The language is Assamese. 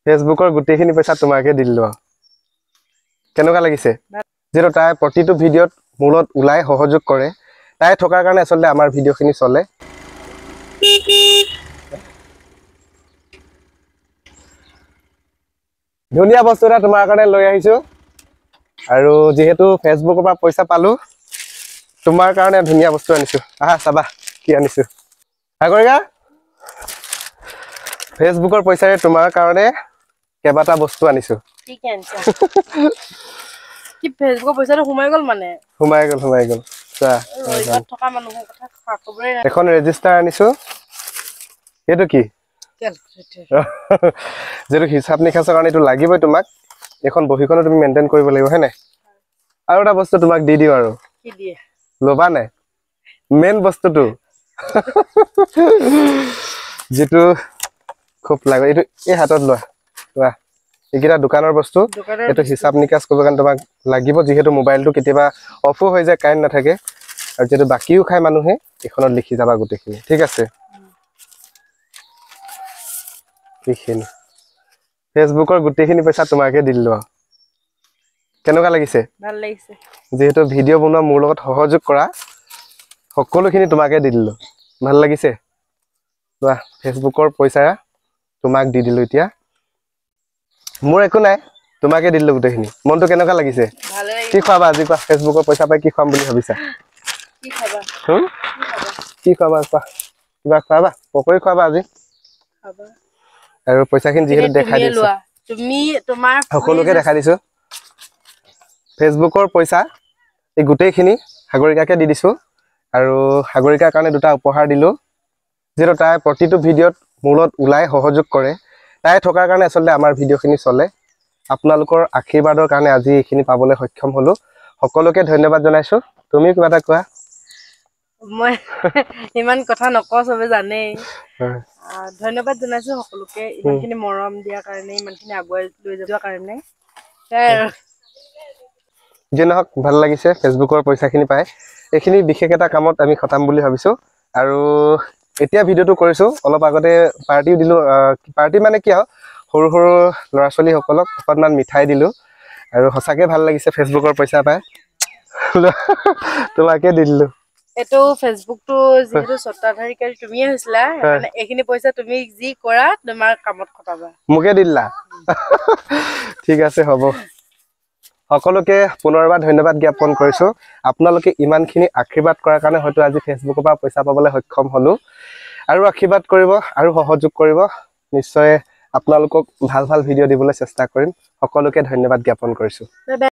ফেচবুকৰ গোটেইখিনি পইচা তোমাকে দি দিলো কেনেকুৱা লাগিছে যেটো তাই প্ৰতিটো ভিডিঅ'ত মূলত ওলাই সহযোগ কৰে তাই থকাৰ কাৰণে আসলে আমাৰ ভিডিঅ'খিনি চলে ধুনীয়া বস্তু এটা তোমাৰ কাৰণে লৈ আহিছো আৰু যেহেতু ফেচবুকৰ পৰা পইচা পালো তোমাৰ কাৰণে ধুনীয়া বস্তু আনিছো আহা চাবা কি আনিছো আগৰিকা ফেচবুকৰ পইচাৰে তোমাৰ কাৰণে কেবাটা বস্তু আনিছো ঠিক আছে কি ফেচবুকৰ পইচাটো সোমাই গল মানে সোমাই গল চা ইয়াত থকা মানুহৰ কথা খবৰে নাই এখন ৰেজিষ্টাৰ আনিছো এটো কি যেটো হিচাপ নিকাচৰ কাৰণে এটো লাগিবই তোমাক এখন বহিখনো তুমি মেইনটেইন কৰিব লাগিব হয় নাই আৰু এটা বস্তু তোমাক দি দিও আৰু কি দিয়ে লবা নাই মেইন বস্তুটো যেটো খুব লাগে এটো এই হাতত লোৱা একিটা দোকানৰ বস্তু এটো হিচাপ নিকাচ কৰিব কাৰণে তোমাক লাগিব যেহেতু মোবাইলটো কেতিয়াবা অফো হৈ যায় কাৰেন্ট নাথাকে আৰু যেটো বাকিও খাই মানুহে এখনত লিখি যাবা গুটেখিনি ঠিক আছে এইখিনি ফেচবুকৰ গোটেইখিনি পইচা তোমাকে দি দিলো কেনেকুৱা লাগিছে ভাল লাগিছে যেহেতু ভিডিঅ' বনোৱা মোৰ লগত সহযোগ কৰা সকলোখিনি তোমাকে দি দিলো ভাল লাগিছে লোৱা ফেচবুকৰ পইচা তোমাক দি দিলো এতিয়া মোৰ একো নাই তোমাকে দিলো গুটেখিনি মনটো কেনেকুৱা লাগিছে ভালে লাগিছে কি খাবা আজি কোৱা ফেচবুকৰ পইচা পাই কি খাম বুলি ভাবিছা কি খাবা কি খাবা কোৱা কিবা খাবা পকৰি খাবা আজি খাবা আৰু পইচাখিনি যেহেতু দেখাই দিছো তুমি তোমাৰ সকলোকে দেখাই দিছো ফেচবুকৰ পইচা এই গোটেইখিনি সাগৰিকাকে দি দিছো আৰু সাগৰিকাৰ কাৰণে দুটা উপহাৰ দিলো যেটো তাই প্ৰতিটো ভিডিঅ'ত মূলত ওলাই সহযোগ কৰে তাই থকাৰ কাৰণে আসলে আমাৰ ভিডিঅ'খিনি চলে আপোনালোকৰ আশীৰ্বাদৰ কাৰণে আজি এইখিনি পাবলৈ সক্ষম হলো সকলোকে ধন্যবাদ জনাইছো তুমি কিবা এটা কোৱা মই ইমান কথা নকও সবে জানে ধন্যবাদ জনাইছো সকলোকে ইমানখিনি মৰম দিয়া কাৰণে ইমানখিনি আগুৱাই লৈ যোৱাৰ কাৰণে যেনহক ভাল লাগিছে ফেচবুকৰ পইচাখিনি পাই এইখিনি বিশেষ এটা কামত আমি খটাম বুলি ভাবিছো আৰু এতিয়া ভিডিঅ'টো কৰিছো অলপ আগতে পাৰ্টিও দিলো পাৰ্টি মানে কি সৰু সৰু ল'ৰা ছোৱালী সকলক অকনমান মিঠাই দিলো আৰু সঁচাকে ভাল লাগিছে ফেচবুকৰ পইচা পাই তোমাকে দি দিলো এটো ফেচবুকটো যেহেতু সত্তাধাৰিকাৰী তুমিয়ে হৈছিলা মানে এইখিনি পইচা তুমি যি কৰা তোমাৰ কামত খটাবা মুকে দিলা ঠিক আছে হ'ব সকলোকে পুনৰবাৰ ধন্যবাদ জ্ঞাপন কৰিছো আপোনালোকে ইমানখিনি আশীৰ্বাদ কৰাৰ কাৰণে হয়তো আজি ফেচবুকৰ পৰা পইচা পাবলৈ সক্ষম হলো আৰু আশীৰ্বাদ কৰিব আৰু সহযোগ কৰিব নিশ্চয় আপোনালোকক ভাল ভাল ভিডিঅ' দিবলৈ চেষ্টা কৰিম সকলোকে ধন্যবাদ জ্ঞাপন কৰিছো